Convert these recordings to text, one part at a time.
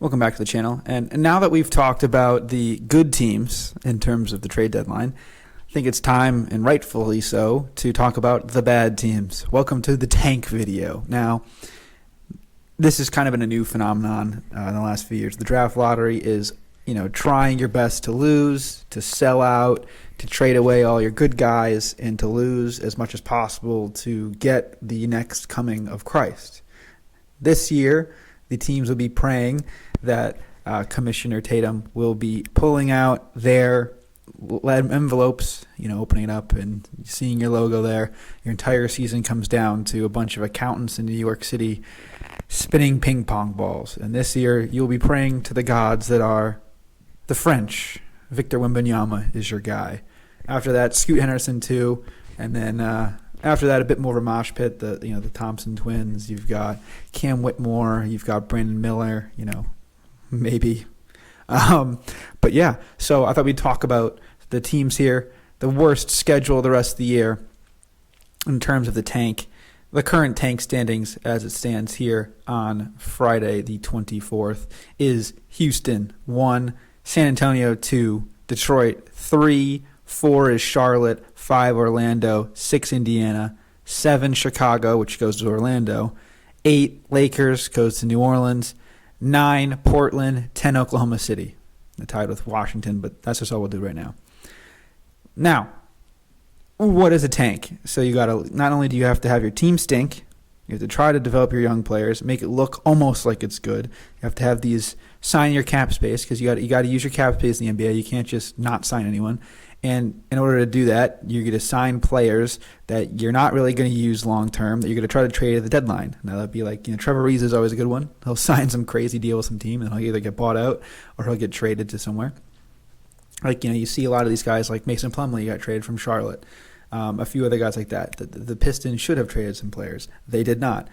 Welcome back to the channel. And now that we've talked about the good teams in terms of the trade deadline, I think it's time, and rightfully so, to talk about the bad teams. Welcome to the tank video. Now, this has kind of been a new phenomenon in the last few years. The draft lottery is, trying your best to lose, to sell out, to trade away all your good guys, and to lose as much as possible to get the next coming of Christ. This year, the teams will be praying that Commissioner Tatum will be pulling out their envelopes, opening it up and seeing your logo there. Your entire season comes down to a bunch of accountants in New York City spinning ping pong balls. And this year, you'll be praying to the gods that are the French. Victor Wembanyama is your guy. After that, Scoot Henderson too, and then after that, a bit more of a mosh pit. The Thompson twins. You've got Cam Whitmore. You've got Brandon Miller. Maybe. But yeah. So I thought we'd talk about the teams here. The worst schedule the rest of the year in terms of the tank. The current tank standings as it stands here on Friday the 24th is Houston 1, San Antonio 2, Detroit 3, 4 is Charlotte, 5 Orlando, 6 Indiana, 7 Chicago, which goes to Orlando, 8 Lakers goes to New Orleans, 9 Portland, 10 Oklahoma City. They're tied with Washington, but that's just all we'll do right now. Now, what is a tank? So you gotta, not only do you have to have your team stink, you have to try to develop your young players, make it look almost like it's good. You have to have these sign your cap space because you got to use your cap space in the NBA. You can't just not sign anyone. And in order to do that, you're going to sign players that you're not really going to use long term, that you're going to try to trade at the deadline. Now, that'd be like, Trevor Reeves is always a good one. He'll sign some crazy deal with some team, and he'll either get bought out or he'll get traded to somewhere. Like, you see a lot of these guys like Mason Plumlee got traded from Charlotte. A few other guys like that. The Pistons should have traded some players. They did not.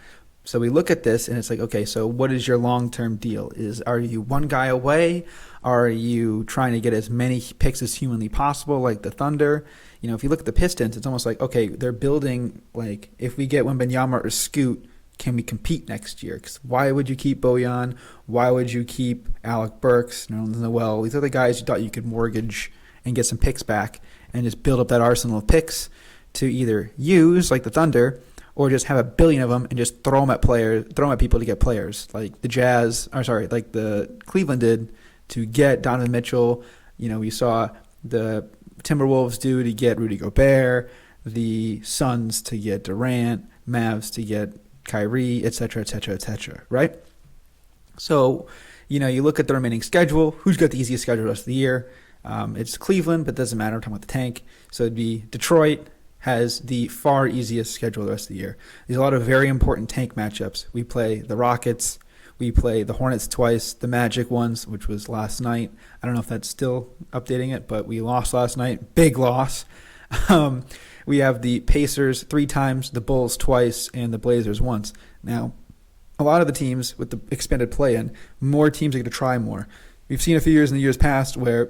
So we look at this, and it's like, okay, so what is your long-term deal? Are you one guy away? Are you trying to get as many picks as humanly possible, like the Thunder? If you look at the Pistons, it's almost like, okay, they're building, like, if we get Wembanyama or Scoot, can we compete next year? Because why would you keep Bojan? Why would you keep Alec Burks, Noel? These are the guys you thought you could mortgage and get some picks back and just build up that arsenal of picks to either use, like the Thunder, or just have a billion of them and just throw them at people to get players, like the Cleveland did to get Donovan Mitchell. We saw the Timberwolves do to get Rudy Gobert, the Suns to get Durant, Mavs to get Kyrie, etc., right? So, you look at the remaining schedule. Who's got the easiest schedule the rest of the year? It's Cleveland, but it doesn't matter. I'm talking about the tank. So it'd be Detroit has the far easiest schedule the rest of the year. There's a lot of very important tank matchups. We play the Rockets. We play the Hornets twice, the Magic once, which was last night. I don't know if that's still updating it, but we lost last night. Big loss. We have the Pacers 3 times, the Bulls twice, and the Blazers once. Now, a lot of the teams with the expanded play-in, more teams are going to try more. We've seen a few years in the years past where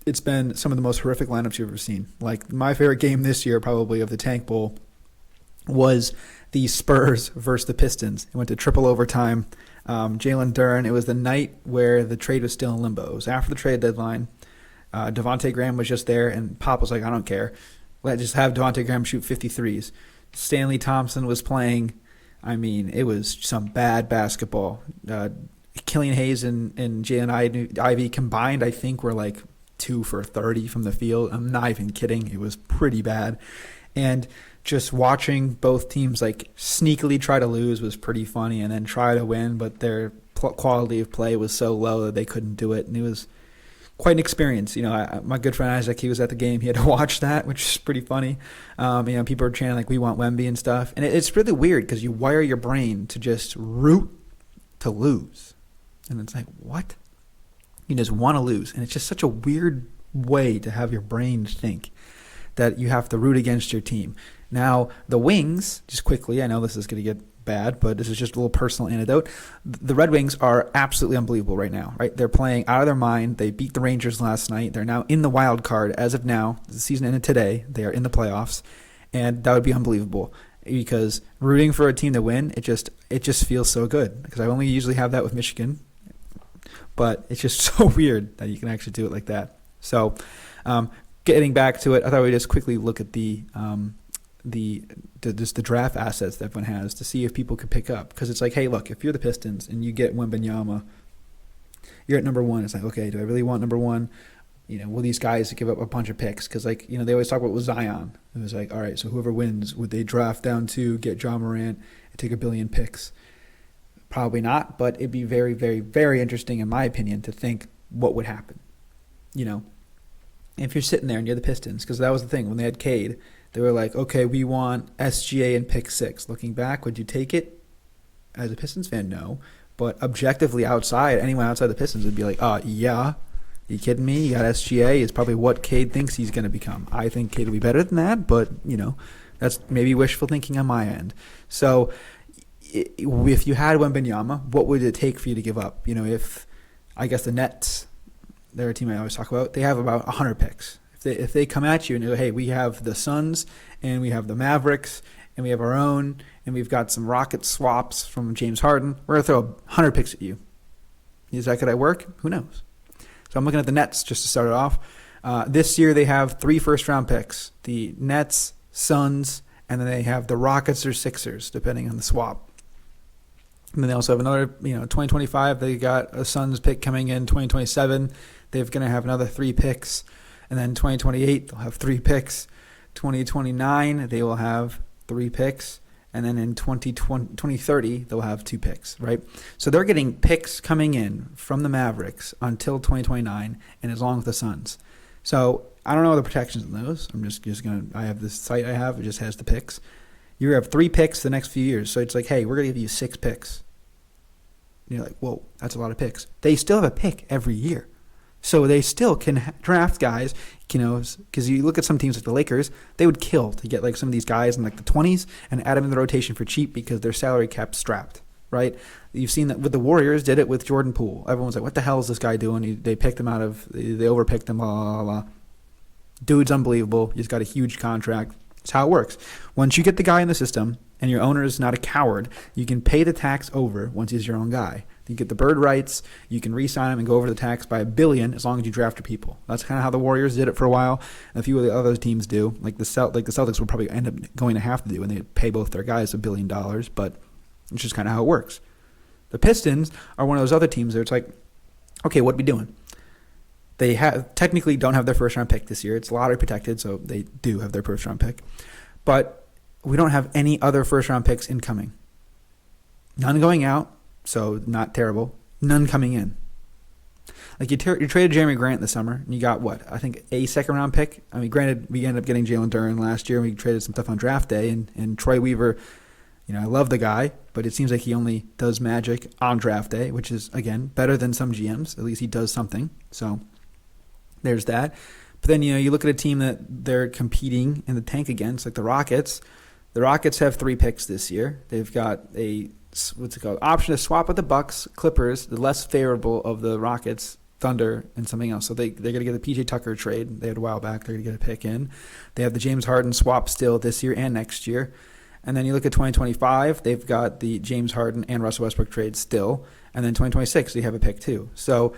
it's been some of the most horrific lineups you've ever seen. Like, my favorite game this year, probably, of the Tank Bowl was the Spurs versus the Pistons. It went to triple overtime. Jalen Duren, it was the night where the trade was still in limbo. It was after the trade deadline. Devontae Graham was just there, and Pop was like, I don't care. Let's just have Devontae Graham shoot 53s. Stanley Thompson was playing. I mean, it was some bad basketball. Killian Hayes and Jalen Ivey combined, I think, were like 2 for 30 from the field. I'm not even kidding. It was pretty bad. And just watching both teams like sneakily try to lose was pretty funny, and then try to win, but their quality of play was so low that they couldn't do it. And it was quite an experience. My good friend Isaac, he was at the game. He had to watch that, which is pretty funny. People are chanting like, we want Wemby and stuff. And it's really weird because you wire your brain to just root to lose. And it's like, what? You just want to lose. And it's just such a weird way to have your brain think that you have to root against your team. Now, the Wings, just quickly, I know this is going to get bad, but this is just a little personal anecdote. The Red Wings are absolutely unbelievable right now, right? They're playing out of their mind. They beat the Rangers last night. They're now in the wild card as of now. The season ended today. They are in the playoffs, and that would be unbelievable because rooting for a team to win, it just feels so good because I only usually have that with Michigan. But it's just so weird that you can actually do it like that. So getting back to it, I thought we'd just quickly look at the draft assets that everyone has to see if people could pick up. Because it's like, hey, look, if you're the Pistons and you get Wembanyama, you're at number one. It's like, okay, do I really want number one? Will these guys give up a bunch of picks? Because, they always talk about with Zion. It was like, all right, so whoever wins, would they draft down to get John Morant and take 1 billion picks? Probably not, but it'd be very, very, very interesting, in my opinion, to think what would happen. If you're sitting there and you're the Pistons, because that was the thing. When they had Cade, they were like, okay, we want SGA and pick 6. Looking back, would you take it? As a Pistons fan, no. But objectively anyone outside the Pistons would be like, yeah. Are you kidding me? You got SGA. It's probably what Cade thinks he's going to become. I think Cade will be better than that, but, that's maybe wishful thinking on my end. So if you had Wembanyama, what would it take for you to give up? If, I guess the Nets, they're a team I always talk about, they have about 100 picks. If they come at you and go, hey, we have the Suns and we have the Mavericks and we have our own and we've got some Rocket swaps from James Harden, we're going to throw 100 picks at you. Could that work? Who knows? So I'm looking at the Nets just to start it off. This year they have 3 first-round picks, the Nets, Suns, and then they have the Rockets or Sixers, depending on the swap. And then they also have another, 2025, they got a Suns pick coming in. 2027, they're going to have another 3 picks. And then 2028, they'll have 3 picks. 2029, they will have 3 picks. And then in 2030, they'll have 2 picks, right? So they're getting picks coming in from the Mavericks until 2029 and as long as the Suns. So I don't know the protections on those. I'm just going to, I have this site I have. It just has the picks. You have 3 picks the next few years. So it's like, hey, we're going to give you 6 picks. And you're like, whoa, that's a lot of picks. They still have a pick every year. So they still can draft guys, because you look at some teams like the Lakers, they would kill to get like some of these guys in like the 20s and add them in the rotation for cheap because their salary cap's strapped, right? You've seen that with the Warriors, did it with Jordan Poole. Everyone's like, what the hell is this guy doing? They picked him they overpicked him, blah, blah, blah. Dude's unbelievable. He's got a huge contract. It's how it works. Once you get the guy in the system and your owner is not a coward, you can pay the tax over once he's your own guy. You get the bird rights, you can re-sign him and go over the tax by $1 billion as long as you draft your people. That's kind of how the Warriors did it for a while, and a few of the other teams do. Like the Celtics will probably end up going to have to do, and they pay both their guys $1 billion, but it's just kind of how it works. The Pistons are one of those other teams where it's like, okay, what are we doing? They technically don't have their first-round pick this year. It's lottery protected, so they do have their first-round pick. But we don't have any other first-round picks incoming. None going out. So not terrible. None coming in. Like you traded Jeremy Grant this summer, and you got what? I think a second-round pick. I mean, granted, we ended up getting Jalen Duren last year, and we traded some stuff on draft day, and Troy Weaver, I love the guy, but it seems like he only does magic on draft day, which is, again, better than some GMs. At least he does something. So there's that. But then, you look at a team that they're competing in the tank against, like the Rockets. The Rockets have 3 picks this year. They've got option to swap with the Bucks, Clippers, the less favorable of the Rockets, Thunder, and something else. So they're going to get the PJ Tucker trade. They had a while back. They're going to get a pick in. They have the James Harden swap still this year and next year. And then you look at 2025, they've got the James Harden and Russell Westbrook trade still. And then 2026, they have a pick too. So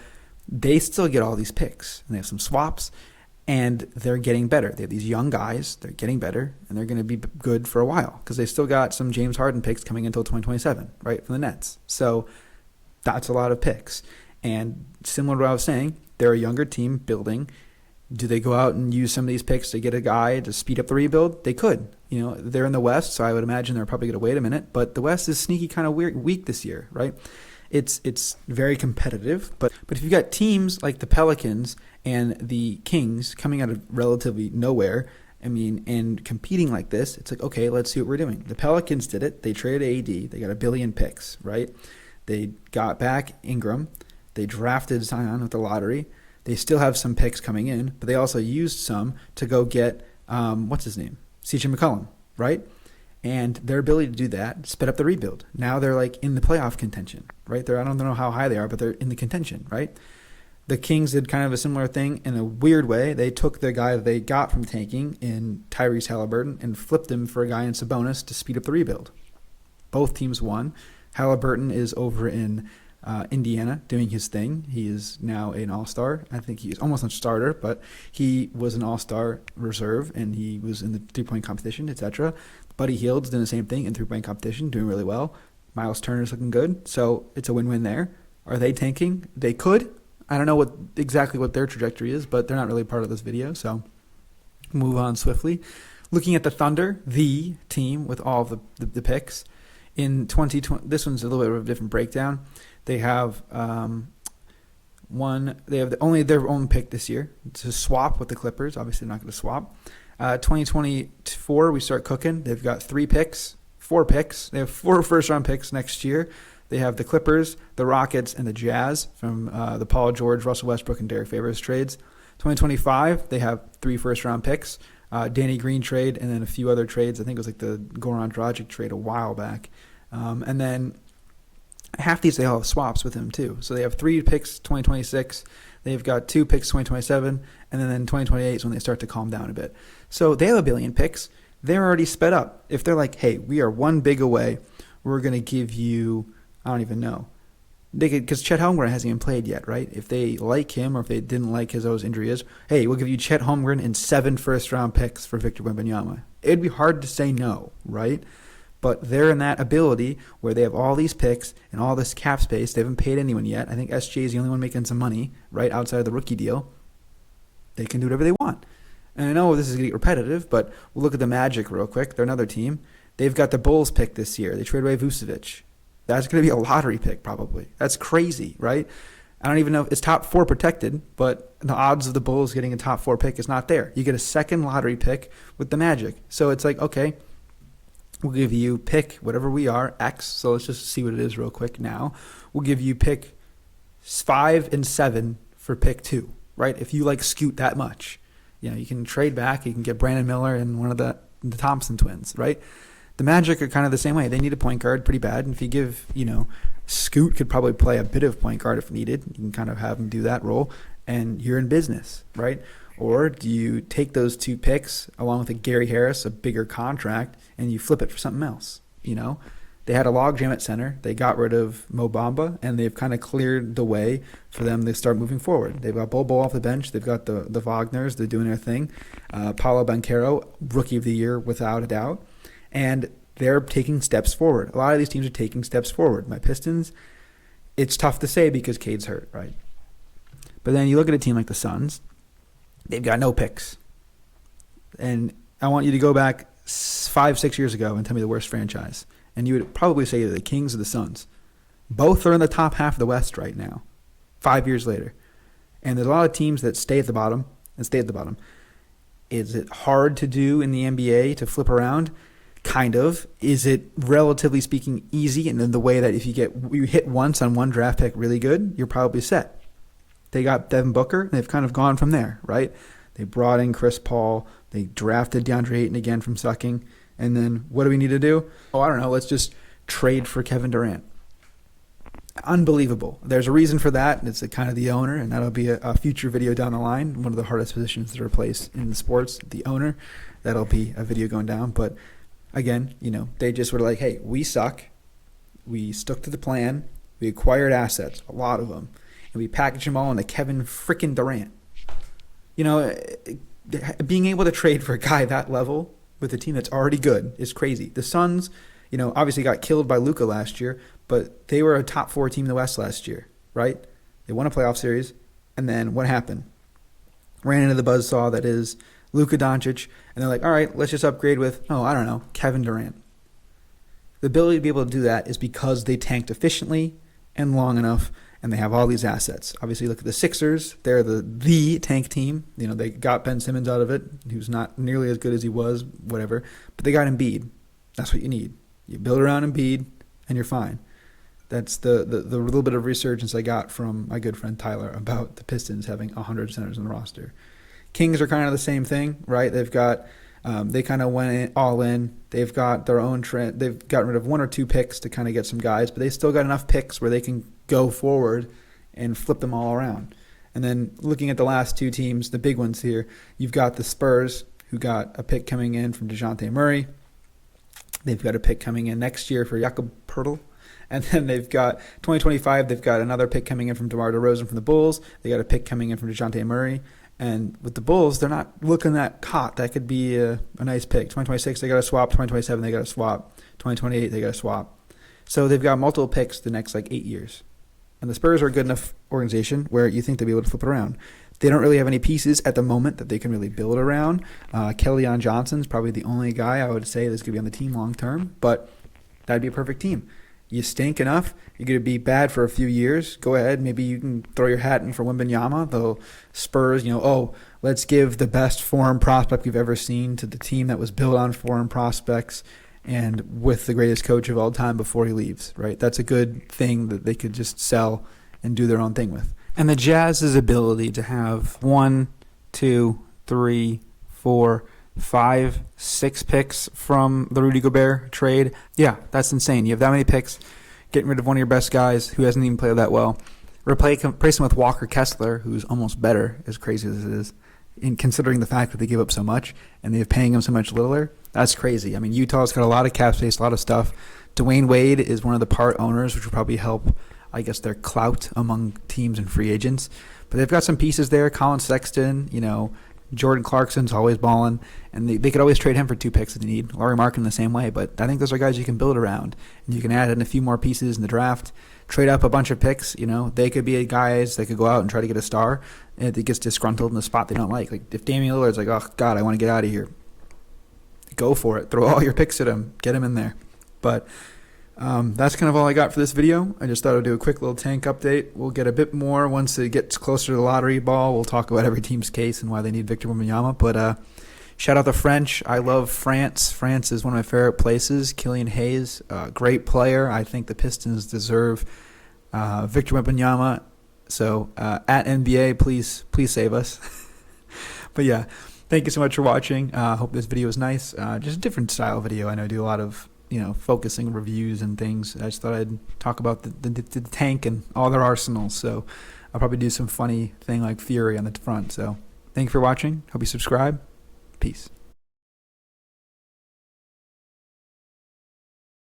they still get all these picks. And they have some swaps. And they're getting better. They have these young guys. They're getting better, and they're going to be good for a while because they still got some James Harden picks coming until 2027, right, from the Nets. So that's a lot of picks. And similar to what I was saying, they're a younger team building. Do they go out and use some of these picks to get a guy to speed up the rebuild? They could. They're in the West, so I would imagine they're probably going to wait a minute. But the West is sneaky kind of weak this year, right? It's very competitive. But if you've got teams like the Pelicans and the Kings coming out of relatively nowhere, and competing like this, it's like, okay, let's see what we're doing. The Pelicans did it. They traded AD. They got 1 billion picks, right? They got back Ingram. They drafted Zion with the lottery. They still have some picks coming in, but they also used some to go get, what's his name? CJ McCollum, right? And their ability to do that sped up the rebuild. Now they're like in the playoff contention, right? I don't know how high they are, but they're in the contention, right? The Kings did kind of a similar thing in a weird way. They took the guy that they got from tanking in Tyrese Halliburton and flipped him for a guy in Sabonis to speed up the rebuild. Both teams won. Halliburton is over in Indiana, doing his thing. He is now an all-star. I think he's almost a starter, but he was an all-star reserve, and he was in the three-point competition, etc. Buddy Hield's doing the same thing in three-point competition, doing really well. Miles Turner's looking good, so it's a win-win there. Are they tanking? They could. I don't know exactly what their trajectory is, but they're not really part of this video, so move on swiftly. Looking at the Thunder, the team with all of the picks. In 2020, this one's a little bit of a different breakdown. They have only their own pick this year to swap with the Clippers. Obviously, they're not going to swap. 2024, we start cooking. They've got 4 picks. They have 4 first-round picks next year. They have the Clippers, the Rockets, and the Jazz from the Paul George, Russell Westbrook, and Derek Favors trades. 2025, they have 3 first-round picks, Danny Green trade, and then a few other trades. I think it was like the Goran Dragic trade a while back. And then half these, they all have swaps with him too. So they have 3 picks 2026. They've got 2 picks 2027. And then 2028 is when they start to calm down a bit. So they have a billion picks. They're already sped up. If they're like, hey, we are 1 big away, we're going to give you, I don't even know. They could, because Chet Holmgren hasn't even played yet, right? If they like him or if they didn't like his injury is, hey, we'll give you Chet Holmgren and 7 first-round picks for Victor Wembanyama. It'd be hard to say no, right? But they're in that ability where they have all these picks and all this cap space. They haven't paid anyone yet. I think SJ is the only one making some money, right, outside of the rookie deal. They can do whatever they want. And I know this is going to get repetitive, but we'll look at the Magic real quick. They're another team. They've got the Bulls pick this year. They trade away Vucevic. That's going to be a lottery pick probably. That's crazy, right? I don't even know if it's top 4 protected, but the odds of the Bulls getting a top 4 pick is not there. You get a second lottery pick with the Magic. So it's like, okay, we'll give you pick whatever we are, X. So let's just see what it is real quick now. We'll give you pick 5 and 7 for pick 2, right? If you like scoot that much, you can trade back. You can get Brandon Miller and one of the Thompson twins, right? The Magic are kind of the same way. They need a point guard pretty bad. And if you give, Scoot could probably play a bit of point guard if needed. You can kind of have him do that role, and you're in business, right? Or do you take those 2 picks along with a Gary Harris, a bigger contract, and you flip it for something else? They had a logjam at center. They got rid of Mo Bamba, and they've kind of cleared the way for them to start moving forward. They've got Bol Bol off the bench. They've got the Wagners. They're doing their thing. Paolo Banchero, Rookie of the Year without a doubt. And they're taking steps forward. A lot of these teams are taking steps forward. My Pistons, it's tough to say because Cade's hurt, right? But then you look at a team like the Suns. They've got no picks. And I want you to go back 5-6 years ago and tell me the worst franchise. And you would probably say the Kings or the Suns. Both are in the top half of the West right now, 5 years later. And there's a lot of teams that stay at the bottom and stay at the bottom. Is it hard to do in the NBA to flip around? Kind of. Is it, relatively speaking, easy? And in the way that if you hit once on one draft pick really good, you're probably set. They got Devin Booker, and they've kind of gone from there, right? They brought in Chris Paul. They drafted DeAndre Ayton again from sucking. And then what do we need to do? I don't know. Let's just trade for Kevin Durant. Unbelievable. There's a reason for that. It's kind of the owner, and that'll be a future video down the line. One of the hardest positions to replace in the sports, the owner. That'll be a video going down. But again, they just were like, hey, we suck. We stuck to the plan. We acquired assets, a lot of them. And we packaged them all into Kevin frickin' Durant. Being able to trade for a guy that level with a team that's already good is crazy. The Suns, obviously got killed by Luka last year, but they were a top 4 team in the West last year, right? They won a playoff series, and then what happened? Ran into the buzzsaw that is Luka Doncic, and they're like, all right, let's just upgrade with, Kevin Durant. The ability to be able to do that is because they tanked efficiently and long enough, and they have all these assets. Obviously, look at the Sixers. They're the tank team. They got Ben Simmons out of it, who's not nearly as good as he was, whatever. But they got Embiid. That's what you need. You build around Embiid, and you're fine. That's the little bit of resurgence I got from my good friend Tyler about the Pistons having 100 centers on the roster. Kings are kind of the same thing, right? They've got they kind of went all in. They've got their own trend. They've gotten rid of 1 or 2 picks to kind of get some guys, but they still got enough picks where they can go forward and flip them all around. And then looking at the last 2 teams, the big ones here, you've got the Spurs, who got a pick coming in from DeJounte Murray. They've got a pick coming in next year for Jakob Poeltl. And then they've got 2025, they've got another pick coming in from DeMar DeRozan from the Bulls. They got a pick coming in from DeJounte Murray. And with the Bulls, they're not looking that hot. That could be a nice pick. 2026, they got a swap. 2027, they got a swap. 2028, they got a swap. So they've got multiple picks the next 8 years. And the Spurs are a good enough organization where you think they'll be able to flip it around. They don't really have any pieces at the moment that they can really build around. Kellyon Johnson's probably the only guy I would say that's going to be on the team long term, but that'd be a perfect team. You stink enough, you're going to be bad for a few years. Go ahead, maybe you can throw your hat in for Wembanyama. The Spurs, let's give the best foreign prospect we've ever seen to the team that was built on foreign prospects and with the greatest coach of all time before he leaves, right? That's a good thing that they could just sell and do their own thing with. And the Jazz's ability to have 1, 2, 3, 4, 5, 6 picks from the Rudy Gobert trade, yeah, that's insane. You have that many picks, getting rid of one of your best guys who hasn't even played that well, replace him with Walker Kessler, who's almost better, as crazy as it is, in considering the fact that they give up so much and they're paying him so much littler. That's crazy. I mean, Utah's got a lot of cap space, a lot of stuff. Dwayne Wade is one of the part owners, which will probably help, I guess, their clout among teams and free agents. But they've got some pieces there. Colin Sexton, Jordan Clarkson's always balling, and they could always trade him for 2 picks if they need. Laurie Markin the same way, but I think those are guys you can build around, and you can add in a few more pieces in the draft, trade up a bunch of picks. They could be guys that could go out and try to get a star, and if it gets disgruntled in the spot they don't like if Damian Lillard's like, oh God, I want to get out of here, go for it. Throw all your picks at him, get him in there. But that's kind of all I got for this video. I just thought I'd do a quick little tank update. We'll get a bit more once it gets closer to the lottery ball. We'll talk about every team's case and why they need Victor Wembanyama. But shout out the French. I love France. France is one of my favorite places. Kylian Hayes, great player. I think the Pistons deserve Victor Wembanyama. So at NBA, please save us. But yeah, thank you so much for watching. Hope this video was nice. Just a different style video. I know I do a lot of focusing reviews and things. I just thought I'd talk about the tank and all their arsenals. So I'll probably do some funny thing like Fury on the front. So thank you for watching. Hope you subscribe. Peace.